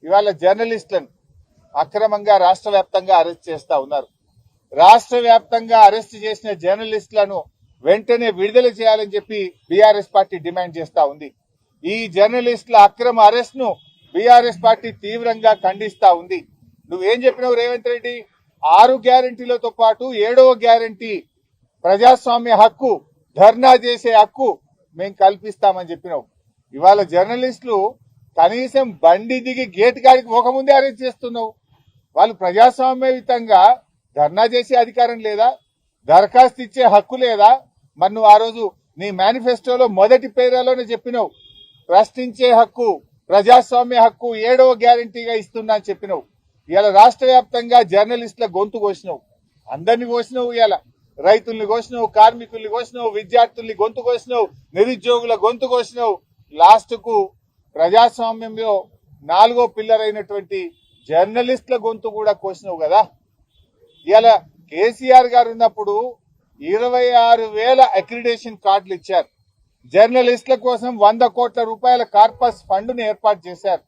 ఇవాళ జర్నలిస్టులను అక్రమంగా రాష్ట్ర వ్యాప్తంగా అరెస్ట్ చేస్తా ఉన్నారు. రాష్ట్ర వ్యాప్తంగా అరెస్ట్ చేసిన జర్నలిస్టులను వెంటనే విడుదల చేయాలని చెప్పి బీఆర్ఎస్ పార్టీ డిమాండ్ చేస్తా ఉంది. ఈ జర్నలిస్టుల అక్రమ అరెస్ట్ ను బీఆర్ఎస్ పార్టీ తీవ్రంగా ఖండిస్తా ఉంది. నువ్వేం చెప్పినావు రేవంత్ రెడ్డి? 6 గ్యారంటీలతో పాటు 7వ గ్యారంటీ ప్రజాస్వామ్య హక్కు, ధర్నా చేసే హక్కు మేము కల్పిస్తామని చెప్పినావు. ఇవాళ జర్నలిస్టులు కనీసం బండి దిగి గేట్ కాడికి పోకముందే అరెస్ట్ చేస్తున్నావు. వాళ్ళు ప్రజాస్వామ్యయుతంగా ధర్నా చేసే అధికారం లేదా? దరఖాస్తు ఇచ్చే హక్కు లేదా? మరి నువ్వు ఆ రోజు నీ మేనిఫెస్టోలో మొదటి పేరాలోనే చెప్పినావు, ప్రశ్నించే హక్కు, ప్రజాస్వామ్య హక్కు 7వ గ్యారంటీగా ఇస్తున్నా అని చెప్పినావు. ఇవాళ రాష్ట్ర వ్యాప్తంగా జర్నలిస్టుల గొంతు కోసినావు, అందరినీ కోసినావు. ఇవాళ రైతుల్ని కోసినావు, కార్మికుల్ని కోసినావు, విద్యార్థుల్ని గొంతు కోసినావు, నిరుద్యోగుల గొంతు కోసినావు. లాస్ట్ కు ప్రజాస్వామ్యంలో 4వ పిల్లర్ అయినటువంటి జర్నలిస్టుల గొంతు కూడా కోసినావు కదా. ఇవాళ కేసీఆర్ గారు ఉన్నప్పుడు 26,000 అక్రిడేషన్ కార్డులు ఇచ్చారు. జర్నలిస్టుల కోసం 100 కోట్ల రూపాయల కార్పస్ ఫండ్ను ఏర్పాటు చేశారు.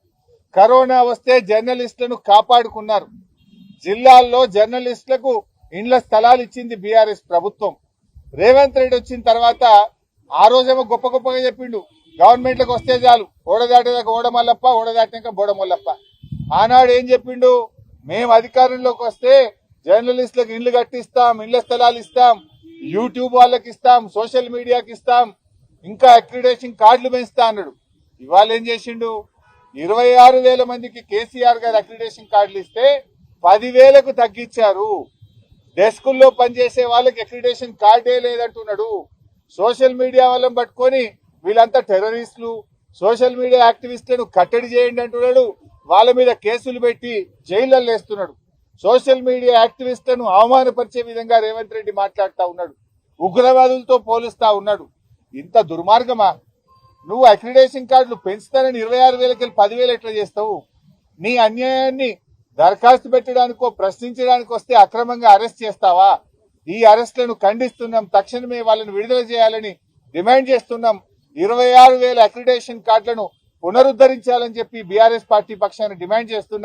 కరోనా వస్తే జర్నలిస్టులను కాపాడుకున్నారు. జిల్లాల్లో జర్నలిస్టులకు ఇండ్ల స్థలాలు ఇచ్చింది బీఆర్ఎస్ ప్రభుత్వం. రేవంత్ రెడ్డి వచ్చిన తర్వాత ఆ రోజేమో గొప్ప గొప్పగా చెప్పిండు, గవర్నమెంట్లకు వస్తే చాలు, ఓడదాటేదాకా ఓడమల్లప్ప, ఓడదాటాక బోడమల్లప్ప. ఆనాడు ఏం చెప్పిండు? మేము అధికారంలోకి వస్తే జర్నలిస్టులకు ఇండ్లు కట్టిస్తాం, ఇండ్ల స్థలాలు ఇస్తాం, యూట్యూబ్ వాళ్ళకి ఇస్తాం, సోషల్ మీడియాకి ఇస్తాం, ఇంకా అక్రిడేషన్ కార్డులు పెంచుతా అన్నాడు. ఇవాళ ఏం చేసిండు? 26,000 మందికి కేసీఆర్ గారు అక్రిడేషన్ కార్డులు ఇస్తే 10,000కు తగ్గించారు. డెస్కుల్లో పనిచేసే వాళ్ళకి అక్రిడేషన్ కార్డే లేదంటున్నాడు. సోషల్ మీడియా వాళ్ళని పట్టుకొని వీళ్ళంతా టెర్రరిస్టులు, సోషల్ మీడియా యాక్టివిస్టులను కట్టడి చేయండి అంటున్నాడు. వాళ్ళ మీద కేసులు పెట్టి జైళ్లలో వేస్తున్నాడు. సోషల్ మీడియా యాక్టివిస్టులను అవమానపరిచే విధంగా రేవంత్ రెడ్డి మాట్లాడుతూ ఉన్నాడు. ఉగ్రవాదులతో పోలుస్తా ఉన్నాడు. ఇంత దుర్మార్గమా? నువ్వు అక్రిడేషన్ కార్డులు పెంచుతానని 26,000కి 10,000 ఎట్లా చేస్తావు? నీ అన్యాయాన్ని దరఖాస్తు పెట్టడానికో ప్రశ్నించడానికి వస్తే అక్రమంగా అరెస్ట్ చేస్తావా? ఈ అరెస్టులను ఖండిస్తున్నాం. తక్షణమే వాళ్ళని విడుదల చేయాలని డిమాండ్ చేస్తున్నాం. 26,000 అక్రిడేషన్ కార్డులను పునరుద్ధరించాలని చెప్పి బీఆర్ఎస్ పార్టీ పక్షాన డిమాండ్ చేస్తున్నాం.